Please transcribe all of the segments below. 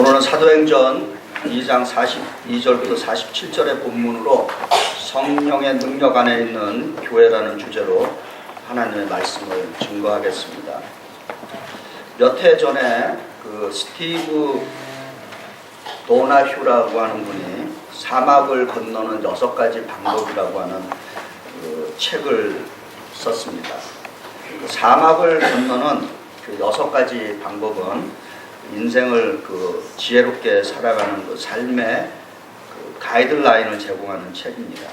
오늘은 사도행전 2장 42절부터 47절의 본문으로 성령의 능력 안에 있는 교회라는 주제로 하나님의 말씀을 증거하겠습니다. 몇 해 전에 그 스티브 도나휴라고 하는 분이 사막을 건너는 6가지 방법이라고 하는 그 책을 썼습니다. 그 사막을 건너는 그 6가지 방법은 인생을 그 지혜롭게 살아가는 그 삶의 그 가이드라인을 제공하는 책입니다.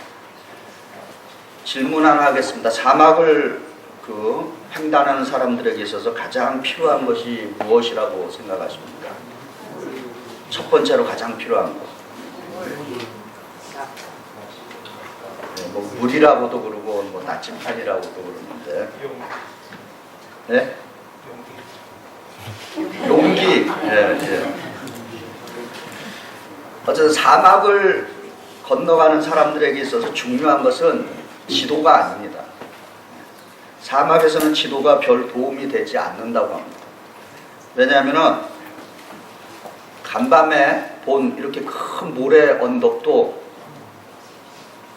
질문 하나 하겠습니다. 사막을 그 횡단하는 사람들에게 있어서 가장 필요한 것이 무엇이라고 생각하십니까? 첫 번째로 가장 필요한 것. 네, 뭐 물이라고도 그러고 뭐 나침판이라고도 그러는데. 네? 용기. 예. 어쨌든 사막을 건너가는 사람들에게 있어서 중요한 것은 지도가 아닙니다. 사막에서는 지도가 별 도움이 되지 않는다고 합니다. 왜냐하면 간밤에 본 이렇게 큰 모래 언덕도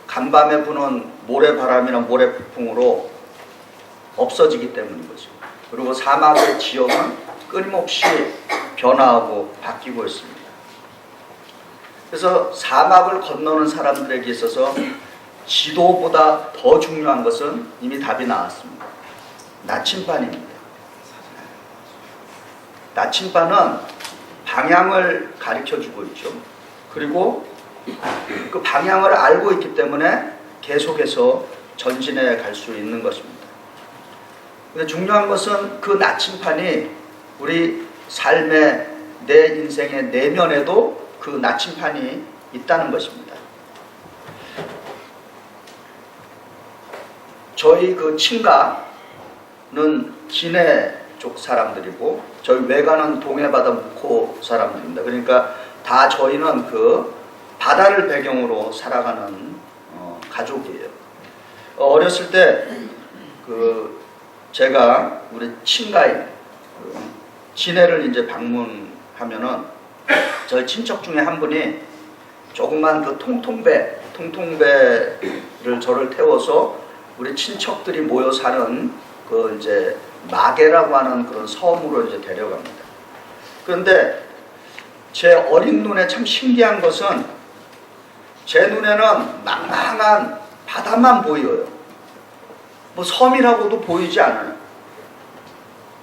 간밤에 부는 모래바람이나 모래폭풍으로 없어지기 때문인 거죠. 그리고 사막의 지형은 끊임없이 변화하고 바뀌고 있습니다. 그래서 사막을 건너는 사람들에게 있어서 지도보다 더 중요한 것은 이미 답이 나왔습니다. 나침반입니다. 나침반은 방향을 가르쳐주고 있죠. 그리고 그 방향을 알고 있기 때문에 계속해서 전진해 갈 수 있는 것입니다. 근데 중요한 것은 그 나침판이 우리 삶의 내 인생의 내면에도 그 나침판이 있다는 것입니다. 저희 그 친가는 기내 쪽 사람들이고 저희 외가는 동해바다 묵호 사람들입니다. 그러니까 다 저희는 그 바다를 배경으로 살아가는 가족이에요. 어렸을 때 그 제가 우리 친가인 진해를 이제 방문하면은 저희 친척 중에 한 분이 조그만 그 통통배를 저를 태워서 우리 친척들이 모여 사는 그 이제 마계라고 하는 그런 섬으로 이제 데려갑니다. 그런데 제 어린 눈에 참 신기한 것은 제 눈에는 망망한 바다만 보여요. 뭐 섬이라고도 보이지 않아요.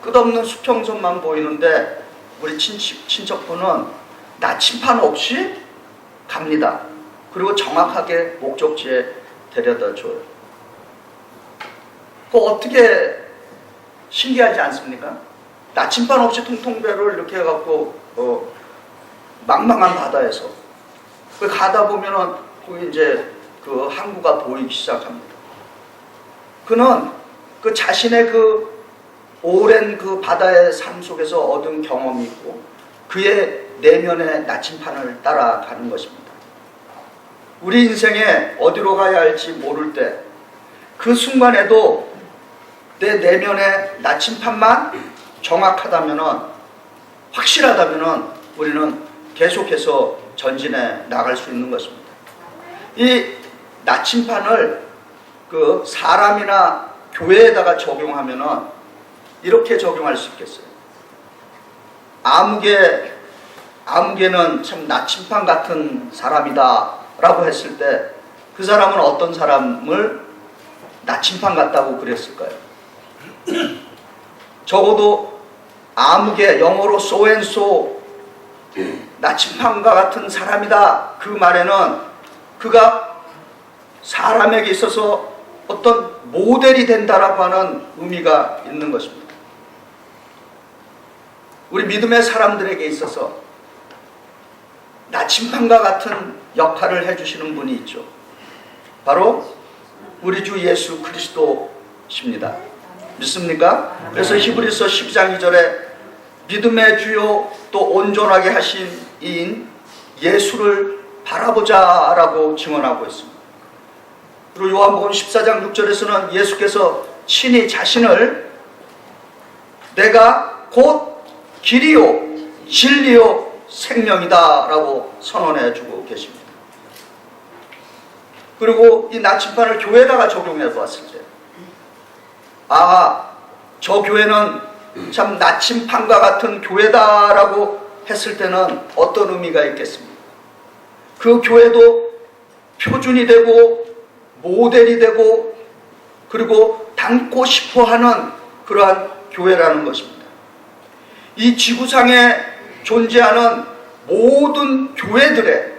끝없는 수평선만 보이는데 우리 친척분은 나침판 없이 갑니다. 그리고 정확하게 목적지에 데려다 줘요. 그거 어떻게 신기하지 않습니까? 나침반 없이 통통배를 이렇게 해갖고 망망한 바다에서 가다 보면은 거기 이제 그 항구가 보이기 시작합니다. 그는 그 자신의 그 오랜 그 바다의 삶 속에서 얻은 경험이 있고 그의 내면의 나침판을 따라가는 것입니다. 우리 인생에 어디로 가야 할지 모를 때 그 순간에도 내 내면의 나침판만 정확하다면은 확실하다면은 우리는 계속해서 전진해 나갈 수 있는 것입니다. 이 나침판을 그 사람이나 교회에다가 적용하면은 이렇게 적용할 수 있겠어요. 아무개는 참 나침판 같은 사람이다 라고 했을 때 그 사람은 어떤 사람을 나침판 같다고 그랬을까요? 적어도 아무개, 영어로 so and so 나침판과 같은 사람이다 그 말에는 그가 사람에게 있어서 어떤 모델이 된다라고 하는 의미가 있는 것입니다. 우리 믿음의 사람들에게 있어서 나침판과 같은 역할을 해주시는 분이 있죠. 바로 우리 주 예수 그리스도십니다. 믿습니까? 그래서 히브리서 10장 2절에 믿음의 주요 또 온전하게 하신 이인 예수를 바라보자 라고 증언하고 있습니다. 그리고 요한복음 14장 6절에서는 예수께서 친히 자신을 내가 곧 길이요 진리요 생명이다라고 선언해 주고 계십니다. 그리고 이 나침반을 교회에다가 적용해 보았을 때, 저 교회는 참 나침반과 같은 교회다라고 했을 때는 어떤 의미가 있겠습니까? 그 교회도 표준이 되고 모델이 되고 그리고 닮고 싶어 하는 그러한 교회라는 것입니다. 이 지구상에 존재하는 모든 교회들의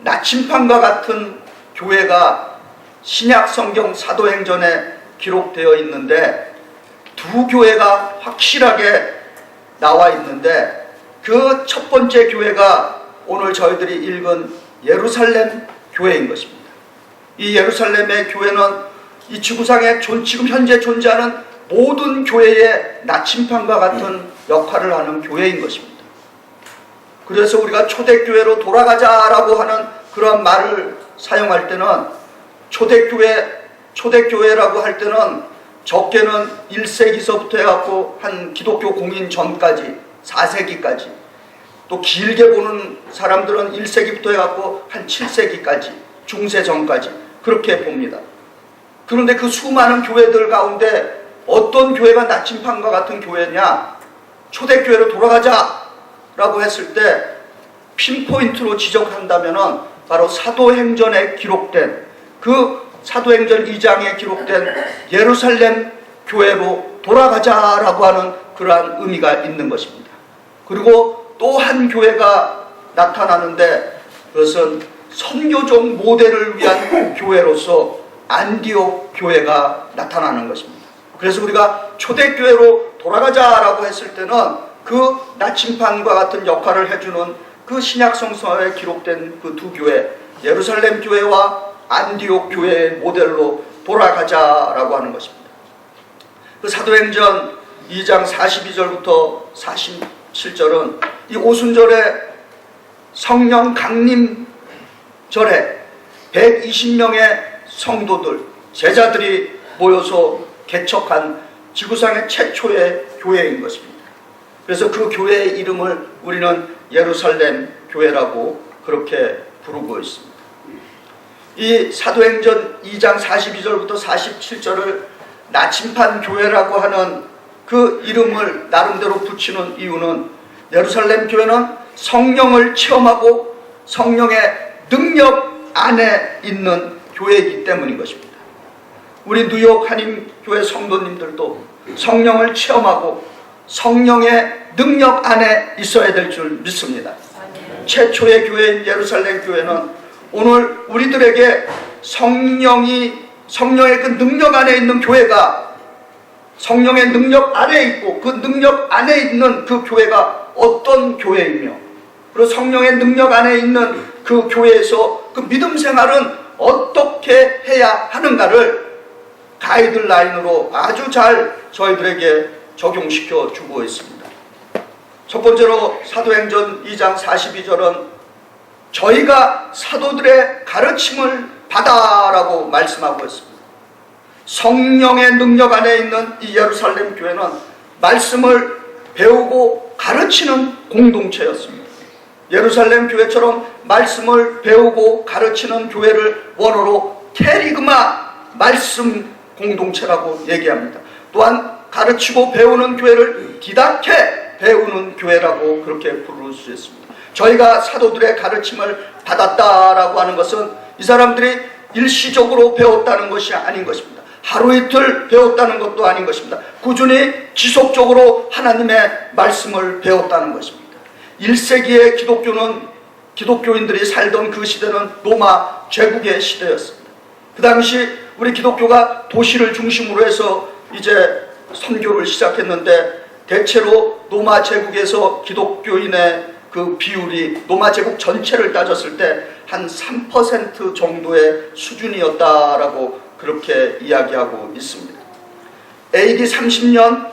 나침반과 같은 교회가 신약 성경 사도행전에 기록되어 있는데 두 교회가 확실하게 나와 있는데 그 첫 번째 교회가 오늘 저희들이 읽은 예루살렘 교회인 것입니다. 이 예루살렘의 교회는 이 지구상에 지금 현재 존재하는 모든 교회의 나침반과 같은 역할을 하는 교회인 것입니다. 그래서 우리가 초대교회로 돌아가자라고 하는 그런 말을 사용할 때는 초대교회라고 할 때는 적게는 1세기서부터 해갖고 한 기독교 공인 전까지 4세기까지, 또 길게 보는 사람들은 1세기부터 해갖고 한 7세기까지, 중세 전까지 그렇게 봅니다. 그런데 그 수많은 교회들 가운데 어떤 교회가 나침반과 같은 교회냐? 초대교회로 돌아가자라고 했을 때 핀포인트로 지적한다면은 바로 사도행전에 기록된 그 사도행전 2장에 기록된 예루살렘 교회로 돌아가자라고 하는 그러한 의미가 있는 것입니다. 그리고 또 한 교회가 나타나는데 그것은 선교적 모델을 위한 교회로서 안디옥 교회가 나타나는 것입니다. 그래서 우리가 초대교회로 돌아가자라고 했을 때는 그 나침반과 같은 역할을 해주는 그 신약 성서에 기록된 그 두 교회, 예루살렘 교회와 안디옥 교회의 모델로 돌아가자라고 하는 것입니다. 그 사도행전 2장 42절부터 47절은 이 오순절에 성령 강림절에 120명의 성도들, 제자들이 모여서 개척한 지구상의 최초의 교회인 것입니다. 그래서 그 교회의 이름을 우리는 예루살렘 교회라고 그렇게 부르고 있습니다. 이 사도행전 2장 42절부터 47절을 나침반 교회라고 하는 그 이름을 나름대로 붙이는 이유는 예루살렘 교회는 성령을 체험하고 성령의 능력 안에 있는 교회이기 때문인 것입니다. 우리 뉴욕 한인교회 성도님들도 성령을 체험하고 성령의 능력 안에 있어야 될 줄 믿습니다. 최초의 교회인 예루살렘 교회는 오늘 우리들에게 성령의 그 능력 안에 있는 교회가 성령의 능력 안에 있고 그 능력 안에 있는 그 교회가 어떤 교회이며 그리고 성령의 능력 안에 있는 그 교회에서 그 믿음 생활은 어떻게 해야 하는가를 가이드라인으로 아주 잘 저희들에게 적용시켜 주고 있습니다. 첫 번째로 사도행전 2장 42절은 저희가 사도들의 가르침을 받아라고 말씀하고 있습니다. 성령의 능력 안에 있는 이 예루살렘 교회는 말씀을 배우고 가르치는 공동체였습니다. 예루살렘 교회처럼 말씀을 배우고 가르치는 교회를 원어로 캐리그마 말씀 공동체라고 얘기합니다. 또한 가르치고 배우는 교회를 디다케 배우는 교회라고 그렇게 부를 수 있습니다. 저희가 사도들의 가르침을 받았다라고 하는 것은 이 사람들이 일시적으로 배웠다는 것이 아닌 것입니다. 하루 이틀 배웠다는 것도 아닌 것입니다. 꾸준히 지속적으로 하나님의 말씀을 배웠다는 것입니다. 1세기의 기독교인들이 살던 그 시대는 로마 제국의 시대였습니다. 그 당시 우리 기독교가 도시를 중심으로 해서 이제 선교를 시작했는데 대체로 로마 제국에서 기독교인의 그 비율이 로마 제국 전체를 따졌을 때 한 3% 정도의 수준이었다라고 그렇게 이야기하고 있습니다. AD 30년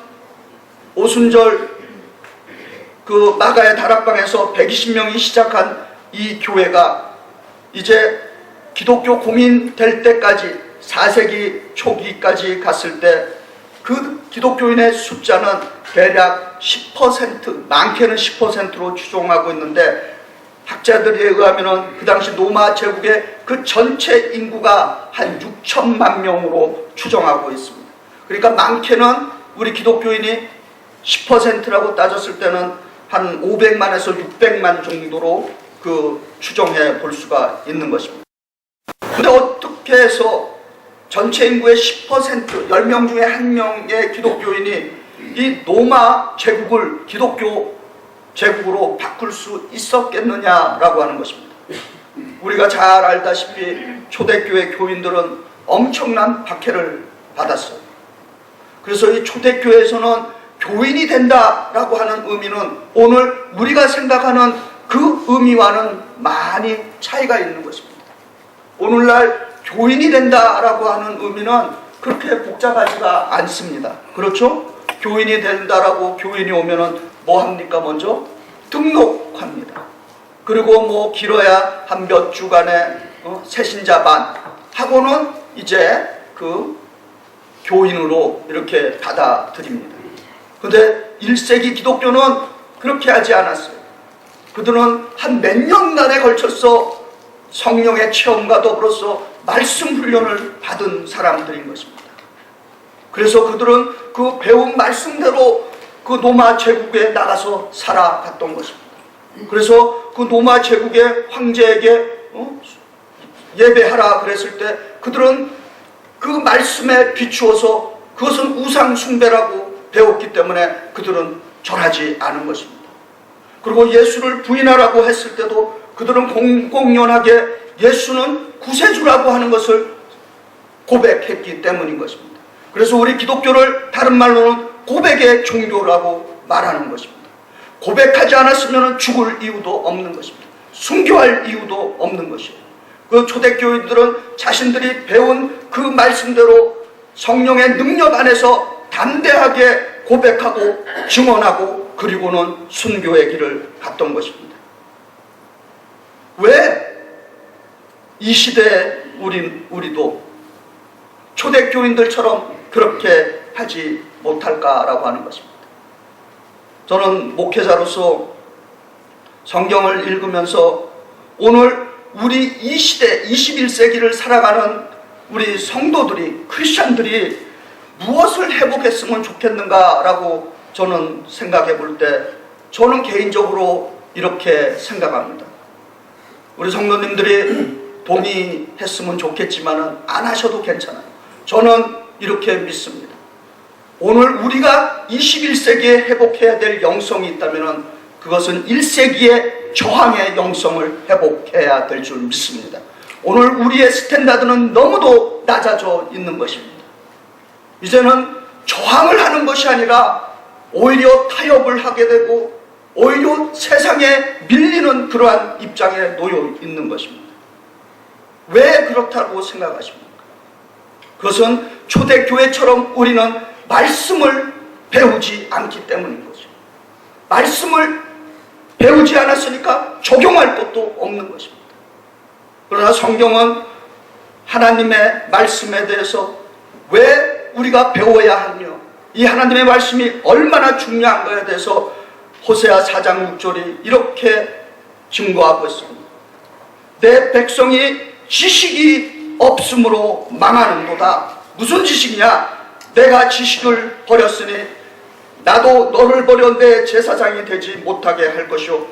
오순절 그 마가의 다락방에서 120명이 시작한 이 교회가 이제 기독교 공인 될 때까지 4세기 초기까지 갔을 때 그 기독교인의 숫자는 대략 10%, 많게는 10%로 추정하고 있는데, 학자들에 의하면 그 당시 로마 제국의 그 전체 인구가 한 6천만 명으로 추정하고 있습니다. 그러니까 많게는 우리 기독교인이 10%라고 따졌을 때는 한 500만에서 600만 정도로 그 추정해 볼 수가 있는 것입니다. 근데 어떻게 해서 전체 인구의 10%, 10명 중에 1명의 기독교인이 이 로마 제국을 기독교 제국으로 바꿀 수 있었겠느냐라고 하는 것입니다. 우리가 잘 알다시피 초대교회 교인들은 엄청난 박해를 받았어요. 그래서 이 초대교회에서는 교인이 된다라고 하는 의미는 오늘 우리가 생각하는 그 의미와는 많이 차이가 있는 것입니다. 오늘날 교인이 된다라고 하는 의미는 그렇게 복잡하지가 않습니다. 그렇죠? 교인이 된다라고 교인이 오면은 뭐 합니까? 먼저 등록합니다. 그리고 뭐 길어야 한 몇 주간의 새신자반 하고는 이제 그 교인으로 이렇게 받아들입니다. 근데 1세기 기독교는 그렇게 하지 않았어요. 그들은 한 몇 년간에 걸쳐서 성령의 체험과 더불어서 말씀 훈련을 받은 사람들인 것입니다. 그래서 그들은 그 배운 말씀대로 그 로마 제국에 나가서 살아갔던 것입니다. 그래서 그 로마 제국의 황제에게 예배하라 그랬을 때 그들은 그 말씀에 비추어서 그것은 우상 숭배라고 배웠기 때문에 그들은 절하지 않은 것입니다. 그리고 예수를 부인하라고 했을 때도 그들은 공공연하게 예수는 구세주라고 하는 것을 고백했기 때문인 것입니다. 그래서 우리 기독교를 다른 말로는 고백의 종교라고 말하는 것입니다. 고백하지 않았으면 죽을 이유도 없는 것입니다. 순교할 이유도 없는 것이에요. 그 초대교인들은 자신들이 배운 그 말씀대로 성령의 능력 안에서 담대하게 고백하고 증언하고 그리고는 순교의 길을 갔던 것입니다. 왜 이 시대에 우리도 초대교인들처럼 그렇게 하지 못할까라고 하는 것입니다. 저는 목회자로서 성경을 읽으면서 오늘 우리 이 시대 21세기를 살아가는 우리 성도들이 크리스찬들이 무엇을 회복했으면 좋겠는가라고 저는 생각해 볼 때 저는 개인적으로 이렇게 생각합니다. 우리 성도님들이 동의했으면 좋겠지만 안 하셔도 괜찮아요. 저는 이렇게 믿습니다. 오늘 우리가 21세기에 회복해야 될 영성이 있다면 그것은 1세기의 저항의 영성을 회복해야 될 줄 믿습니다. 오늘 우리의 스탠다드는 너무도 낮아져 있는 것입니다. 이제는 저항을 하는 것이 아니라 오히려 타협을 하게 되고 오히려 세상에 밀리는 그러한 입장에 놓여 있는 것입니다. 왜 그렇다고 생각하십니까? 그것은 초대교회처럼 우리는 말씀을 배우지 않기 때문인 거죠. 말씀을 배우지 않았으니까 적용할 것도 없는 것입니다. 그러나 성경은 하나님의 말씀에 대해서 왜 우리가 배워야 하며 이 하나님의 말씀이 얼마나 중요한가에 대해서 호세아 4장 6절이 이렇게 증거하고 있습니다. 내 백성이 지식이 없으므로 망하는도다. 무슨 지식이냐? 내가 지식을 버렸으니 나도 너를 버려 내 제사장이 되지 못하게 할 것이요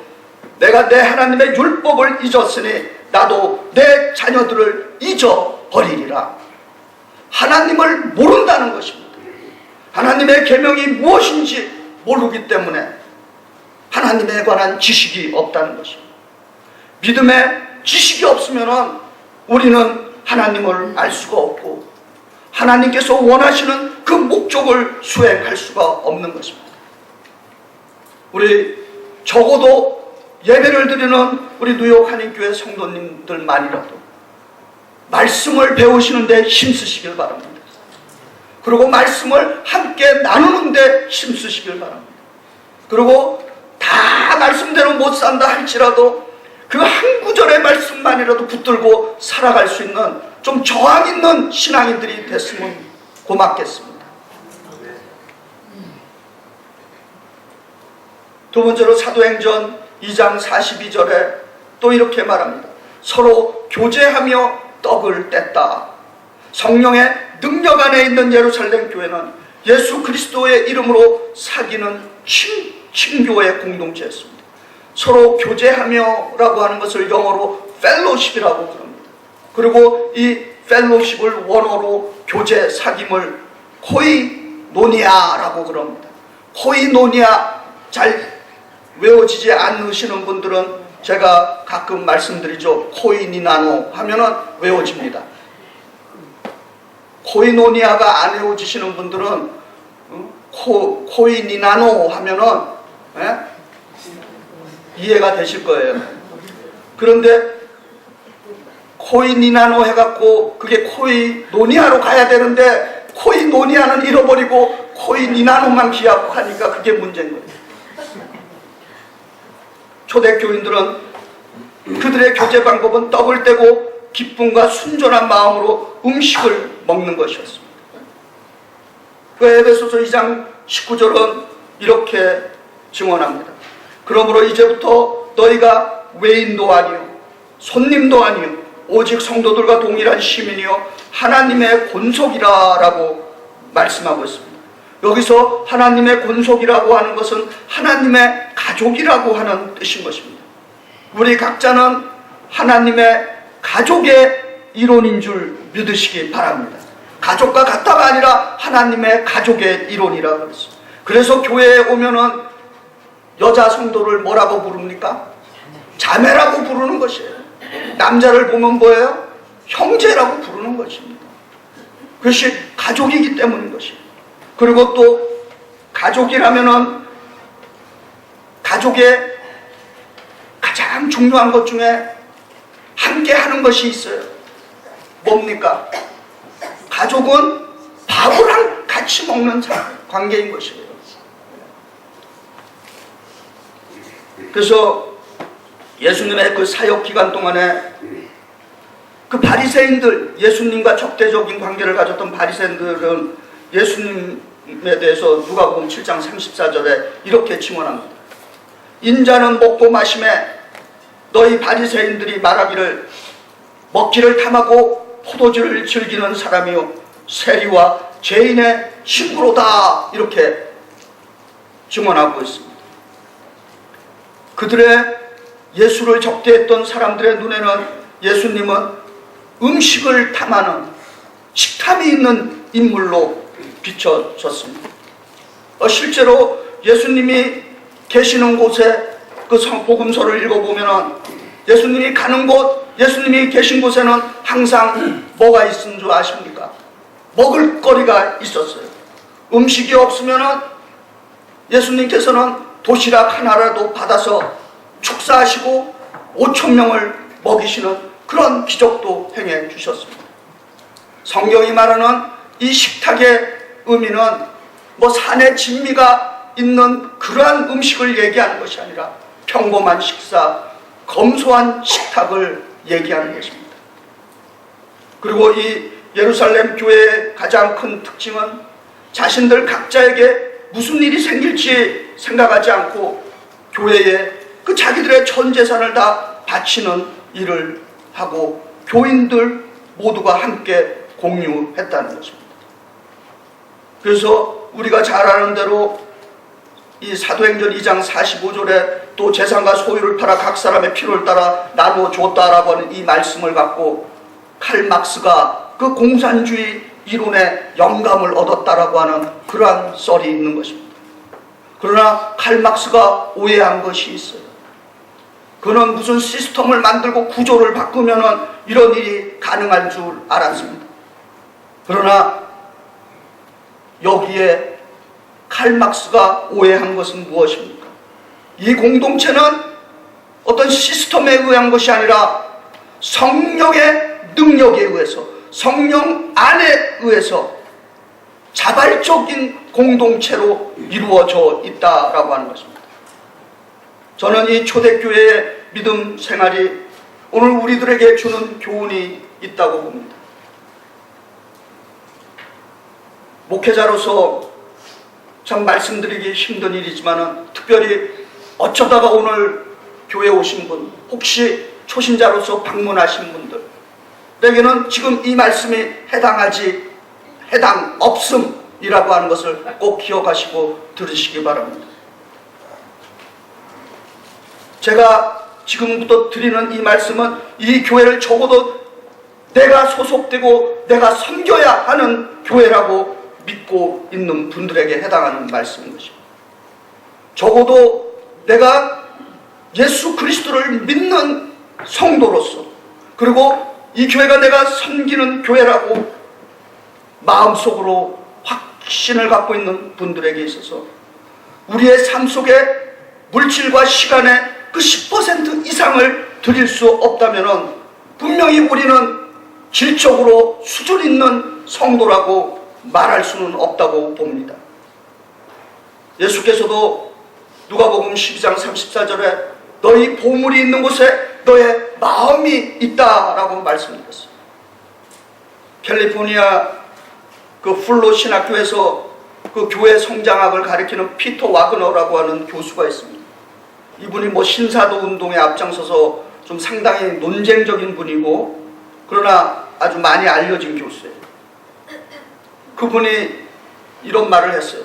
내가 내 하나님의 율법을 잊었으니 나도 내 자녀들을 잊어버리리라. 하나님을 모른다는 것입니다. 하나님의 계명이 무엇인지 모르기 때문에 하나님에 관한 지식이 없다는 것입니다. 믿음의 지식이 없으면 우리는 하나님을 알 수가 없고 하나님께서 원하시는 그 목적을 수행할 수가 없는 것입니다. 우리 적어도 예배를 드리는 우리 뉴욕 한인교회 성도님들만이라도 말씀을 배우시는데 힘쓰시길 바랍니다. 그리고 말씀을 함께 나누는데 힘쓰시길 바랍니다. 그리고 다 말씀대로 못 산다 할지라도 그 한 구절의 말씀만이라도 붙들고 살아갈 수 있는 좀 저항 있는 신앙인들이 됐으면 고맙겠습니다. 두 번째로 사도행전 2장 42절에 또 이렇게 말합니다. 서로 교제하며 떡을 뗐다. 성령의 능력 안에 있는 예루살렘 교회는 예수 그리스도의 이름으로 사귀는 친교의 공동체였습니다. 서로 교제하며 라고 하는 것을 영어로 펠로십이라고 부릅니다. 그리고 이 펠로십을 원어로 교제, 사귐을 코이노니아라고 그럽니다. 코이노니아 잘 외워지지 않으시는 분들은 제가 가끔 말씀드리죠. 코이니나노 하면은 외워집니다. 코이노니아가 안 외워지시는 분들은 코이니나노 하면은 이해가 되실 거예요. 그런데 코이니나노 해갖고 그게 코이노니아로 가야 되는데 코이노니아는 잃어버리고 코이니나노만 기억하니까 그게 문제인 거예요. 초대교인들은 그들의 교제 방법은 떡을 떼고 기쁨과 순전한 마음으로 음식을 먹는 것이었습니다. 그 에베소서 2장 19절은 이렇게 증언합니다. 그러므로 이제부터 너희가 외인도 아니요 손님도 아니요 오직 성도들과 동일한 시민이요 하나님의 권속이라 라고 말씀하고 있습니다. 여기서 하나님의 권속이라고 하는 것은 하나님의 가족이라고 하는 뜻인 것입니다. 우리 각자는 하나님의 가족의 일원인 줄 믿으시기 바랍니다. 가족과 같다가 아니라 하나님의 가족의 일원이라고 그랬어요. 그래서 교회에 오면은 여자 성도를 뭐라고 부릅니까? 자매라고 부르는 것이에요. 남자를 보면 뭐예요? 형제라고 부르는 것입니다. 그것이 가족이기 때문인 것이에요. 그리고 또 가족이라면은 가족의 가장 중요한 것 중에 함께 하는 것이 있어요. 뭡니까? 가족은 밥을 같이 먹는 관계인 것이에요. 그래서 예수님의 그 사역 기간 동안에 그 바리새인들, 예수님과 적대적인 관계를 가졌던 바리새인들은 예수님에 대해서 누가복음 7장 34절에 이렇게 증언합니다. 인자는 먹고 마심에 너희 바리새인들이 말하기를 먹기를 탐하고 포도주를 즐기는 사람이요 세리와 죄인의 친구로다 이렇게 증언하고 있습니다. 그들의 예수를 적대했던 사람들의 눈에는 예수님은 음식을 탐하는 식탐이 있는 인물로 비춰졌습니다. 실제로 예수님이 계시는 곳에 그 복음서를 읽어보면 예수님이 가는 곳, 예수님이 계신 곳에는 항상 뭐가 있는 줄 아십니까? 먹을 거리가 있었어요. 음식이 없으면 예수님께서는 도시락 하나라도 받아서 축사하시고 5,000명을 먹이시는 그런 기적도 행해 주셨습니다. 성경이 말하는 이 식탁의 의미는 뭐 산의 진미가 있는 그러한 음식을 얘기하는 것이 아니라 평범한 식사, 검소한 식탁을 얘기하는 것입니다. 그리고 이 예루살렘 교회의 가장 큰 특징은 자신들 각자에게 무슨 일이 생길지 생각하지 않고 교회에 그 자기들의 전 재산을 다 바치는 일을 하고 교인들 모두가 함께 공유했다는 것입니다. 그래서 우리가 잘 아는 대로 이 사도행전 2장 45절에 또 재산과 소유를 팔아 각 사람의 필요를 따라 나누어 줬다라고 하는 이 말씀을 갖고 칼 막스가 그 공산주의 이론에 영감을 얻었다라고 하는 그러한 썰이 있는 것입니다. 그러나 칼 막스가 오해한 것이 있어요. 그는 무슨 시스템을 만들고 구조를 바꾸면은 이런 일이 가능할 줄 알았습니다. 그러나 여기에 칼 막스가 오해한 것은 무엇입니까? 이 공동체는 어떤 시스템에 의한 것이 아니라 성령의 능력에 의해서, 성령 안에 의해서 자발적인 공동체로 이루어져 있다라고 하는 것입니다. 저는 이 초대교회의 믿음 생활이 오늘 우리들에게 주는 교훈이 있다고 봅니다. 목회자로서 참 말씀드리기 힘든 일이지만 특별히 어쩌다가 오늘 교회 오신 분, 혹시 초신자로서 방문하신 분들에게는 지금 이 말씀이 해당 없음이라고 하는 것을 꼭 기억하시고 들으시기 바랍니다. 제가 지금부터 드리는 이 말씀은 이 교회를 적어도 내가 소속되고 내가 섬겨야 하는 교회라고 믿고 있는 분들에게 해당하는 말씀인 것입니다. 적어도 내가 예수 그리스도를 믿는 성도로서, 그리고 이 교회가 내가 섬기는 교회라고 마음속으로 확신을 갖고 있는 분들에게 있어서 우리의 삶 속에 물질과 시간의 그 10% 이상을 드릴 수 없다면 분명히 우리는 질적으로 수준 있는 성도라고 말할 수는 없다고 봅니다. 예수께서도 누가복음 12장 34절에 너희 보물이 있는 곳에 너의 마음이 있다라고 말씀드렸어요. 캘리포니아 그 플로 신학교에서 그 교회 성장학을 가리키는 피터 와그너라고 하는 교수가 있습니다. 이분이 뭐 신사도 운동에 앞장서서 좀 상당히 논쟁적인 분이고, 그러나 아주 많이 알려진 교수예요. 그분이 이런 말을 했어요.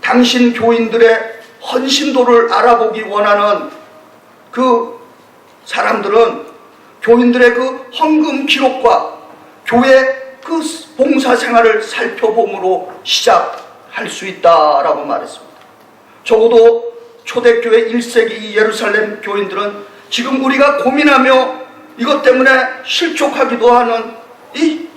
당신 교인들의 헌신도를 알아보기 원하는 그 사람들은 교인들의 그 헌금 기록과 교회 그 봉사 생활을 살펴봄으로 시작할 수 있다라고 말했습니다. 적어도 초대교회 1세기 예루살렘 교인들은 지금 우리가 고민하며 이것 때문에 실족하기도 하는 이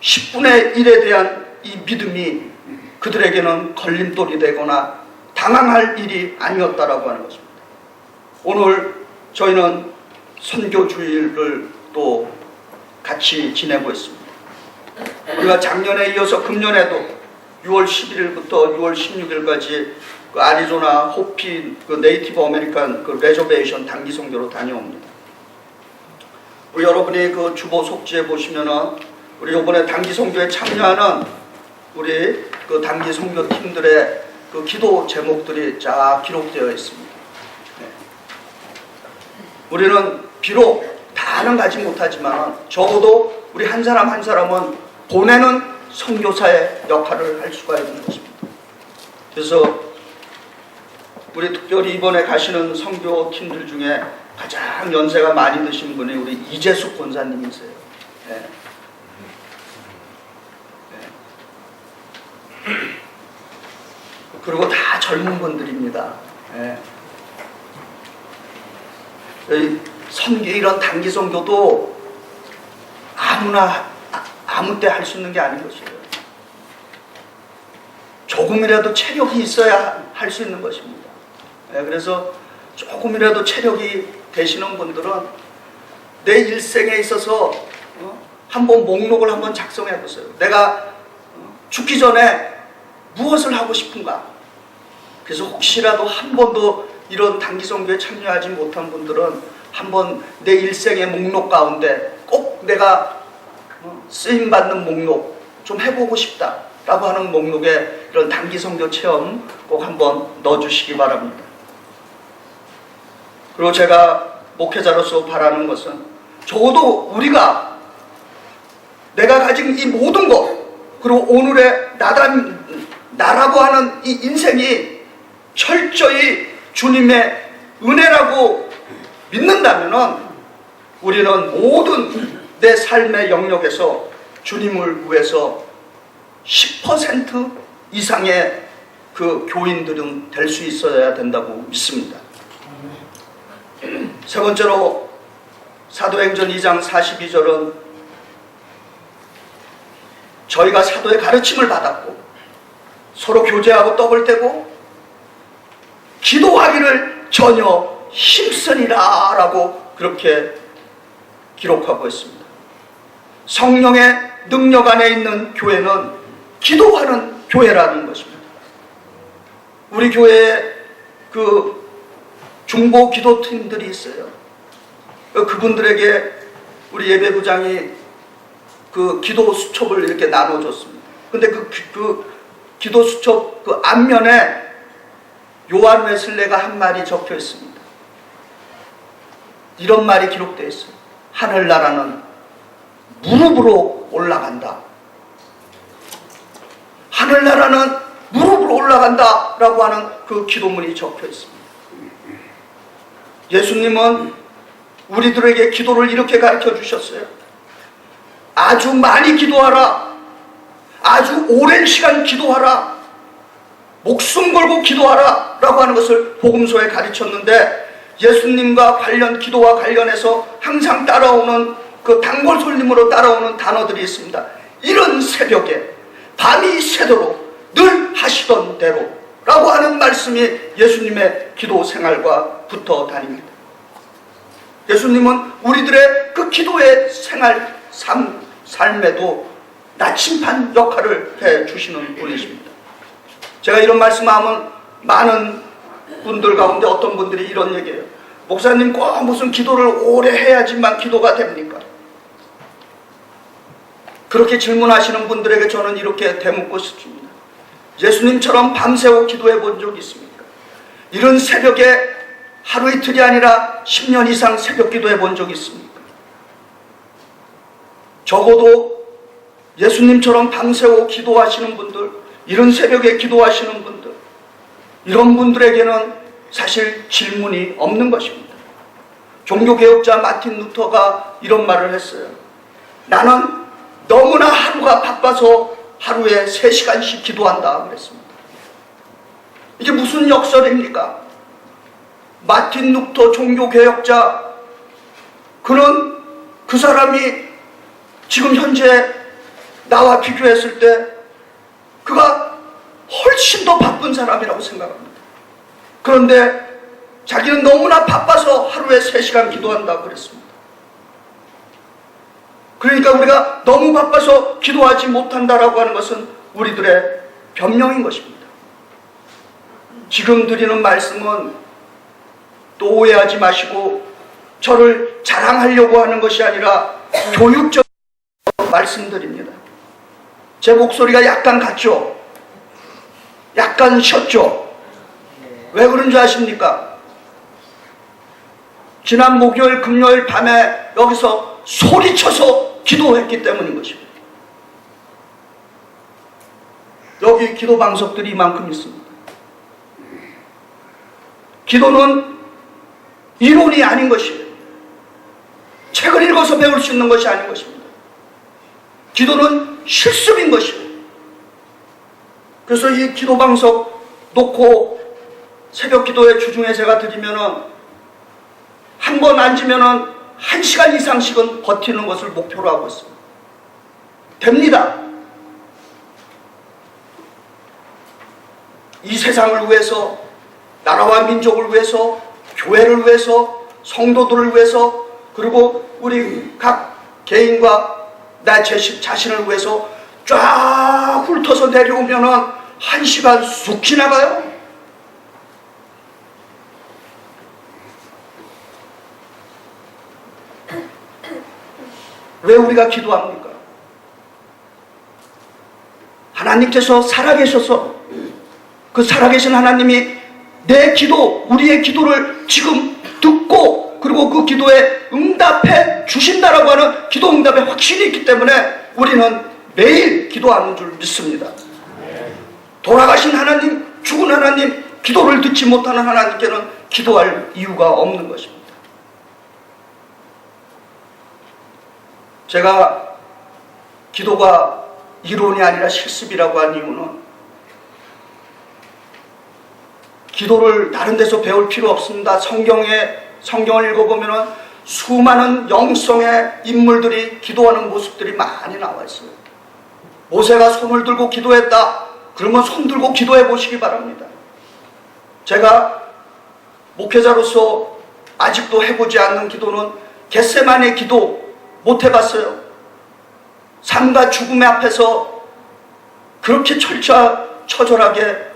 10분의 1에 대한 이 믿음이 그들에게는 걸림돌이 되거나 당황할 일이 아니었다라고 하는 것입니다. 오늘 저희는 선교주일을 또 같이 지내고 있습니다. 우리가 작년에 이어서 금년에도 6월 11일부터 6월 16일까지 그 아리조나 호피 그 네이티브 아메리칸 그 레저베이션 단기 선교로 다녀옵니다. 우리 여러분이 그 주보 속지에 보시면은 우리 이번에 단기 선교에 참여하는 우리 그 단기 선교 팀들의 그 기도 제목들이 쫙 기록되어 있습니다. 네. 우리는 비록 다는 가지 못하지만 적어도 우리 한 사람 한 사람은 보내는 선교사의 역할을 할 수가 있는 것입니다. 그래서 우리 특별히 이번에 가시는 선교 팀들 중에 가장 연세가 많이 드신 분이 우리 이재숙 권사님이세요. 네. 네. 그리고 다 젊은 분들입니다. 네. 이런 단기 선교도 아무나 아무 때 할 수 있는 게 아닌 것이에요. 조금이라도 체력이 있어야 할 수 있는 것입니다. 네, 그래서 조금이라도 체력이 되시는 분들은 내 일생에 있어서 한번 목록을 한번 작성해 보세요. 내가 죽기 전에 무엇을 하고 싶은가? 그래서 혹시라도 한 번도 이런 단기 선교에 참여하지 못한 분들은 한번 내 일생의 목록 가운데 꼭 내가 쓰임받는 목록 좀 해보고 싶다라고 하는 목록에 이런 단기 선교 체험 꼭 한번 넣어주시기 바랍니다. 그리고 제가 목회자로서 바라는 것은 적어도 우리가 내가 가진 이 모든 것, 그리고 오늘의 나라고 하는 이 인생이 철저히 주님의 은혜라고 믿는다면 우리는 모든 내 삶의 영역에서 주님을 위해서 10% 이상의 그 교인들은 될 수 있어야 된다고 믿습니다. 세 번째로 사도행전 2장 42절은 저희가 사도의 가르침을 받았고 서로 교제하고 떡을 떼고 기도하기를 전혀 힘쓰니라 라고 그렇게 기록하고 있습니다. 성령의 능력 안에 있는 교회는 기도하는 교회라는 것입니다. 우리 교회에 그 중보 기도팀들이 있어요. 그분들에게 우리 예배부장이 그 기도 수첩을 이렇게 나눠줬습니다. 근데 그 기도 수첩 그 앞면에 요한 웨슬레가 한 말이 적혀 있습니다. 이런 말이 기록되어 있어요. 하늘나라는 무릎으로 올라간다. 하늘나라는 무릎으로 올라간다 라고 하는 그 기도문이 적혀 있습니다. 예수님은 우리들에게 기도를 이렇게 가르쳐 주셨어요. 아주 많이 기도하라. 아주 오랜 시간 기도하라. 목숨 걸고 기도하라 라고 하는 것을 복음서에 가르쳤는데, 예수님과 관련 기도와 관련해서 항상 따라오는 그 단골손님으로 따라오는 단어들이 있습니다. 이런 새벽에 밤이 새도록 늘 하시던 대로 라고 하는 말씀이 예수님의 기도 생활과 붙어 다닙니다. 예수님은 우리들의 그 기도의 생활, 삶에도 나침반 역할을 해 주시는 분이십니다. 제가 이런 말씀하면 많은 분들 가운데 어떤 분들이 이런 얘기해요. 목사님 꼭 무슨 기도를 오래 해야지만 기도가 됩니까? 그렇게 질문하시는 분들에게 저는 이렇게 대묻고 싶습니다. 예수님처럼 밤새워 기도해 본 적이 있습니까? 이런 새벽에 하루 이틀이 아니라 10년 이상 새벽 기도해 본 적이 있습니까? 적어도 예수님처럼 밤새워 기도하시는 분들, 이런 새벽에 기도하시는 분들, 이런 분들에게는 사실 질문이 없는 것입니다. 종교개혁자 마틴 루터가 이런 말을 했어요. 나는 너무나 하루가 바빠서 하루에 3시간씩 기도한다 그랬습니다. 이게 무슨 역설입니까? 마틴 루터 종교개혁자, 그는 그 사람이 지금 현재 나와 비교했을 때 그가 훨씬 더 바쁜 사람이라고 생각합니다. 그런데 자기는 너무나 바빠서 하루에 3시간 기도한다고 그랬습니다. 그러니까 우리가 너무 바빠서 기도하지 못한다라고 하는 것은 우리들의 변명인 것입니다. 지금 드리는 말씀은 또 오해하지 마시고 저를 자랑하려고 하는 것이 아니라 교육적 말씀드립니다. 제 목소리가 약간 갔죠? 약간 쉬었죠? 왜 그런 줄 아십니까? 지난 목요일, 금요일 밤에 여기서 소리쳐서 기도했기 때문인 것입니다. 여기 기도 방석들이 이만큼 있습니다. 기도는 이론이 아닌 것이에요. 책을 읽어서 배울 수 있는 것이 아닌 것입니다. 기도는 실습인 것이에요. 그래서 이 기도 방석 놓고 새벽 기도에 주중에 제가 드리면은 한 번 앉으면은 1시간 이상씩은 버티는 것을 목표로 하고 있습니다. 됩니다. 이 세상을 위해서, 나라와 민족을 위해서, 교회를 위해서, 성도들을 위해서, 그리고 우리 각 개인과 나 자신을 위해서 쫙 훑어서 내려오면은 1시간 쑥 지나가요. 왜 우리가 기도합니까? 하나님께서 살아계셔서 그 살아계신 하나님이 내 기도, 우리의 기도를 지금 듣고 그리고 그 기도에 응답해 주신다라고 하는 기도 응답의 확신이 있기 때문에 우리는 매일 기도하는 줄 믿습니다. 돌아가신 하나님, 죽은 하나님, 기도를 듣지 못하는 하나님께는 기도할 이유가 없는 것입니다. 제가 기도가 이론이 아니라 실습이라고 한 이유는 기도를 다른 데서 배울 필요 없습니다. 성경을 읽어보면 수많은 영성의 인물들이 기도하는 모습들이 많이 나와 있어요. 모세가 손을 들고 기도했다. 그러면 손 들고 기도해 보시기 바랍니다. 제가 목회자로서 아직도 해보지 않는 기도는 겟세마네 기도 못 해봤어요. 삶과 죽음의 앞에서 그렇게 처절하게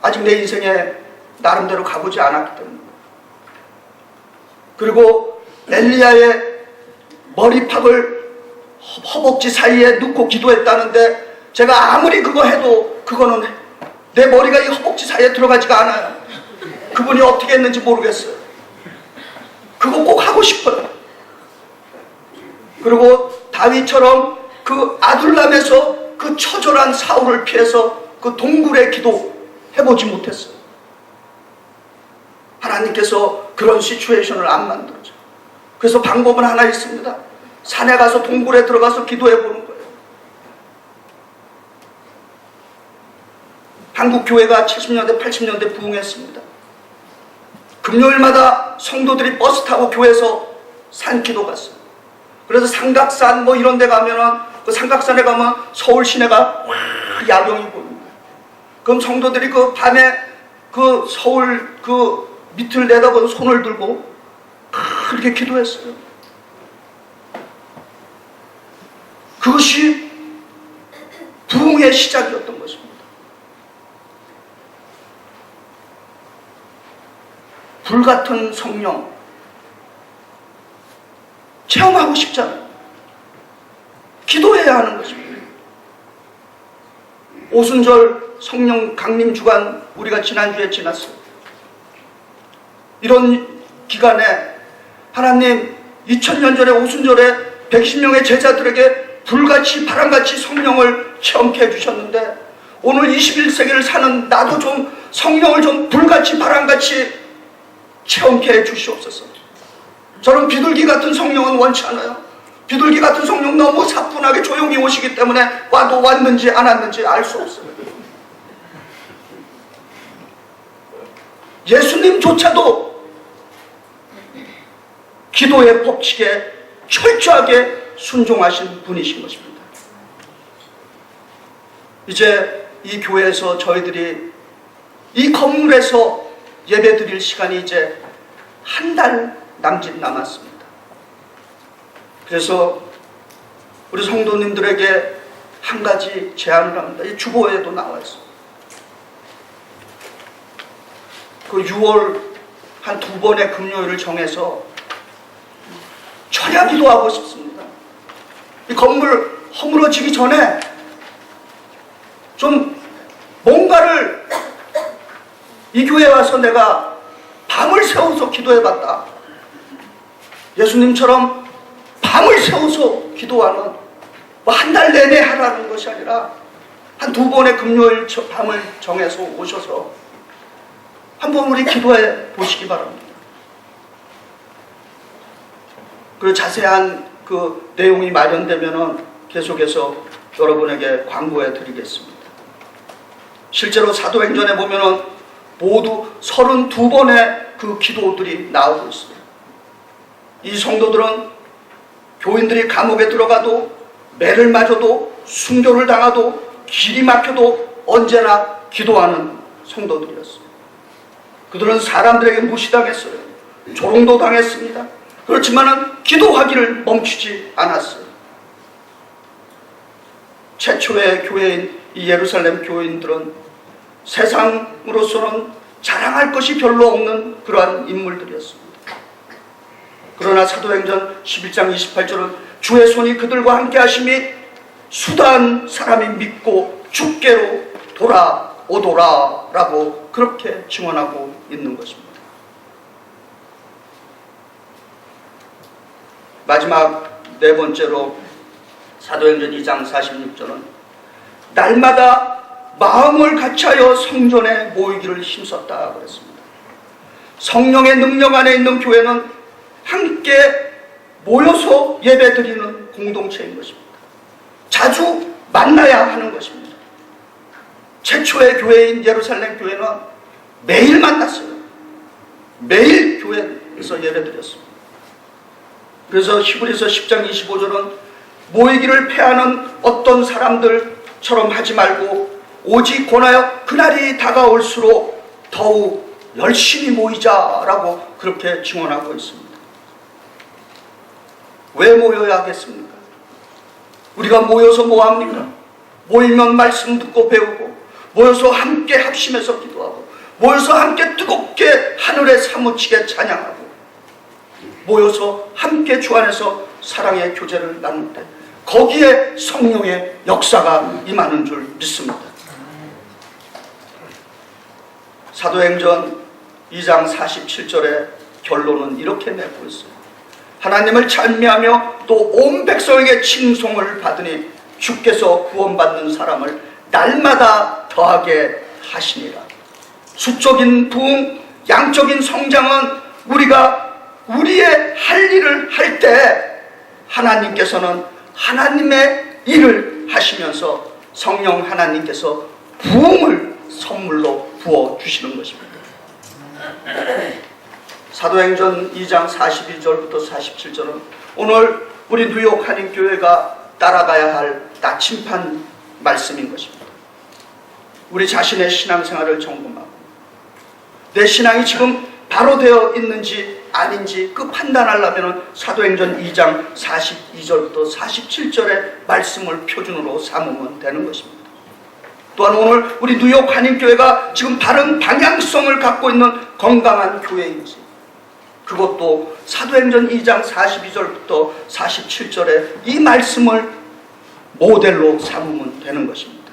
아직 내 인생에 나름대로 가보지 않았기 때문에. 그리고 엘리야의 머리팍을 허벅지 사이에 넣고 기도했다는데 제가 아무리 그거 해도 그거는 내 머리가 이 허벅지 사이에 들어가지가 않아요. 그분이 어떻게 했는지 모르겠어요. 그거 꼭 하고 싶어요. 그리고 다윗처럼 그 아둘람에서 그 처절한 사울을 피해서 그 동굴의 기도 해보지 못했어요. 하나님께서 그런 시츄에이션을 안 만들어줘요. 그래서 방법은 하나 있습니다. 산에 가서 동굴에 들어가서 기도해 보는 거예요. 한국 교회가 70년대 80년대 부흥했습니다. 금요일마다 성도들이 버스 타고 교회에서 산기도 갔어요. 그래서 삼각산 뭐 이런 데 가면은 그 삼각산에 가면 서울 시내가 확 야경이 보입니다. 그럼 성도들이 그 밤에 그 서울 그 밑을 내다보고 손을 들고 그렇게 기도했어요. 그것이 부흥의 시작이었던 것입니다. 불같은 성령 체험하고 싶잖아요. 기도해야 하는 것입니다. 오순절 성령 강림 주간 우리가 지난주에 지났어요. 이런 기간에 하나님 2000년 전에 오순절에 110명의 제자들에게 불같이 바람같이 성령을 체험케 해주셨는데 오늘 21세기를 사는 나도 좀 성령을 좀 불같이 바람같이 체험케 해주시옵소서. 저는 비둘기 같은 성령은 원치 않아요. 비둘기 같은 성령 너무 사뿐하게 조용히 오시기 때문에 와도 왔는지 안 왔는지 알 수 없어요. 예수님조차도 기도의 법칙에 철저하게 순종하신 분이신 것입니다. 이제 이 교회에서 저희들이 이 건물에서 예배 드릴 시간이 이제 한 달 남짓 남았습니다. 그래서 우리 성도님들에게 한 가지 제안을 합니다. 이 주보에도 나와 있어요. 그 6월 한 2번의 금요일을 정해서 철야 기도하고 싶습니다. 이 건물 허물어지기 전에 좀 뭔가를 이 교회에 와서 내가 밤을 새워서 기도해봤다. 예수님처럼 밤을 새워서 기도하는 뭐 한 달 내내 하라는 것이 아니라 한 2번의 금요일 밤을 정해서 오셔서 한번 우리 기도해 보시기 바랍니다. 그리고 자세한 그 내용이 마련되면은 계속해서 여러분에게 광고해 드리겠습니다. 실제로 사도행전에 보면은 모두 32번의 그 기도들이 나오고 있어요. 이 성도들은 교인들이 감옥에 들어가도 매를 맞아도 순교를 당하도 길이 막혀도 언제나 기도하는 성도들이었어요. 그들은 사람들에게 무시당했어요. 조롱도 당했습니다. 그렇지만은 기도하기를 멈추지 않았어요. 최초의 교회인 이 예루살렘 교인들은 세상으로서는 자랑할 것이 별로 없는 그러한 인물들이었습니다. 그러나 사도행전 11장 28절은 주의 손이 그들과 함께 하심이 수다한 사람이 믿고 주께로 돌아오더라 라고 그렇게 증언하고 있는 것입니다. 마지막 네 번째로 사도행전 2장 46절은 날마다 마음을 같이하여 성전에 모이기를 힘썼다 그랬습니다. 성령의 능력 안에 있는 교회는 함께 모여서 예배드리는 공동체인 것입니다. 자주 만나야 하는 것입니다. 최초의 교회인 예루살렘 교회는 매일 만났어요. 매일 교회에서 예배드렸습니다. 그래서 히브리서 10장 25절은 모이기를 패하는 어떤 사람들처럼 하지 말고 오직 권하여 그날이 다가올수록 더욱 열심히 모이자라고 그렇게 증언하고 있습니다. 왜 모여야 하겠습니까? 우리가 모여서 뭐합니까? 모이면 말씀 듣고 배우고, 모여서 함께 합심해서 기도하고, 모여서 함께 뜨겁게 하늘에 사무치게 찬양하고, 모여서 함께 주 안에서 사랑의 교제를 나눌 때 거기에 성령의 역사가 임하는 줄 믿습니다. 사도행전 2장 47절의 결론은 이렇게 맺고 있어요. 하나님을 찬미하며 또 온 백성에게 칭송을 받으니 주께서 구원받는 사람을 날마다 더하게 하시니라. 수적인 부흥, 양적인 성장은 우리가 우리의 할 일을 할 때 하나님께서는 하나님의 일을 하시면서 성령 하나님께서 부흥을 선물로 부어주시는 것입니다. 사도행전 2장 42절부터 47절은 오늘 우리 뉴욕 한인교회가 따라가야 할 나침판 말씀인 것입니다. 우리 자신의 신앙생활을 점검하고 내 신앙이 지금 바로 되어 있는지 아닌지 그 판단하려면 사도행전 2장 42절부터 47절의 말씀을 표준으로 삼으면 되는 것입니다. 또한 오늘 우리 뉴욕 한인교회가 지금 바른 방향성을 갖고 있는 건강한 교회인지 그것도 사도행전 2장 42절부터 47절의 이 말씀을 모델로 삼으면 되는 것입니다.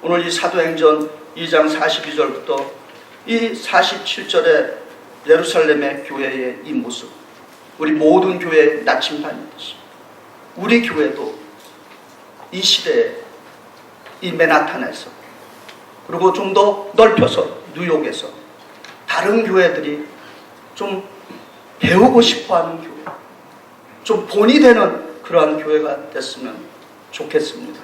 오늘 이 사도행전 2장 42절부터 이 47절의 예루살렘의 교회의 이 모습, 우리 모든 교회의 나침반이듯이 우리 교회도 이 시대에 이 맨하탄에서 그리고 좀 더 넓혀서 뉴욕에서 다른 교회들이 좀 배우고 싶어하는 교회, 좀 본이 되는 그러한 교회가 됐으면 좋겠습니다.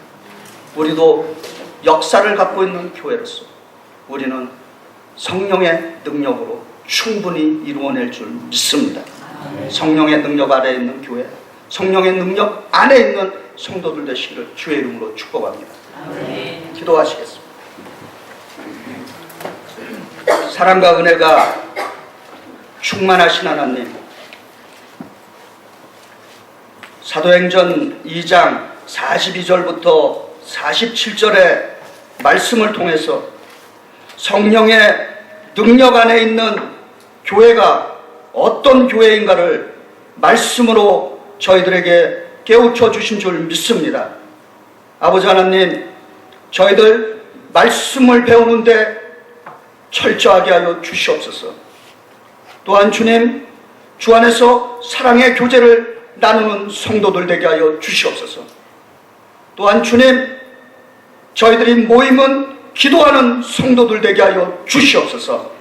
우리도 역사를 갖고 있는 교회로서 우리는 성령의 능력으로 충분히 이루어낼 줄 믿습니다. 성령의 능력 아래에 있는 교회, 성령의 능력 안에 있는 성도들 되시기를 주의 이름으로 축복합니다. 기도하시겠습니다. 사랑과 은혜가 충만하신 하나님, 사도행전 2장 42절부터 47절의 말씀을 통해서 성령의 능력 안에 있는 교회가 어떤 교회인가를 말씀으로 저희들에게 깨우쳐 주신 줄 믿습니다. 아버지 하나님, 저희들 말씀을 배우는데 철저하게 하여 주시옵소서. 또한 주님, 주 안에서 사랑의 교제를 나누는 성도들 되게 하여 주시옵소서. 또한 주님, 저희들이 모임은 기도하는 성도들 되게 하여 주시옵소서.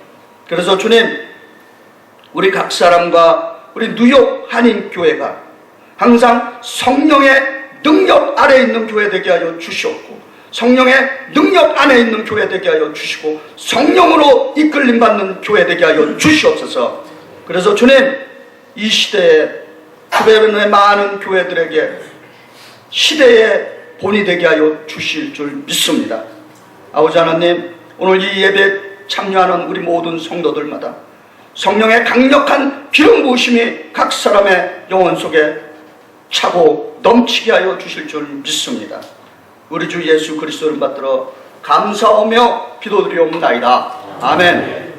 그래서 주님, 우리 각 사람과 우리 뉴욕 한인교회가 항상 성령의 능력 아래에 있는 교회 되게 하여 주시옵고, 성령의 능력 안에 있는 교회 되게 하여 주시고, 성령으로 이끌림 받는 교회 되게 하여 주시옵소서. 그래서 주님, 이 시대에 주변의 많은 교회들에게 시대의 본이 되게 하여 주실 줄 믿습니다. 아버지 하나님, 오늘 이 예배에 참여하는 우리 모든 성도들마다 성령의 강력한 기름 부으심이 각 사람의 영혼 속에 차고 넘치게 하여 주실 줄 믿습니다. 우리 주 예수 그리스도를 받들어 감사하며 기도드리옵나이다. 아멘.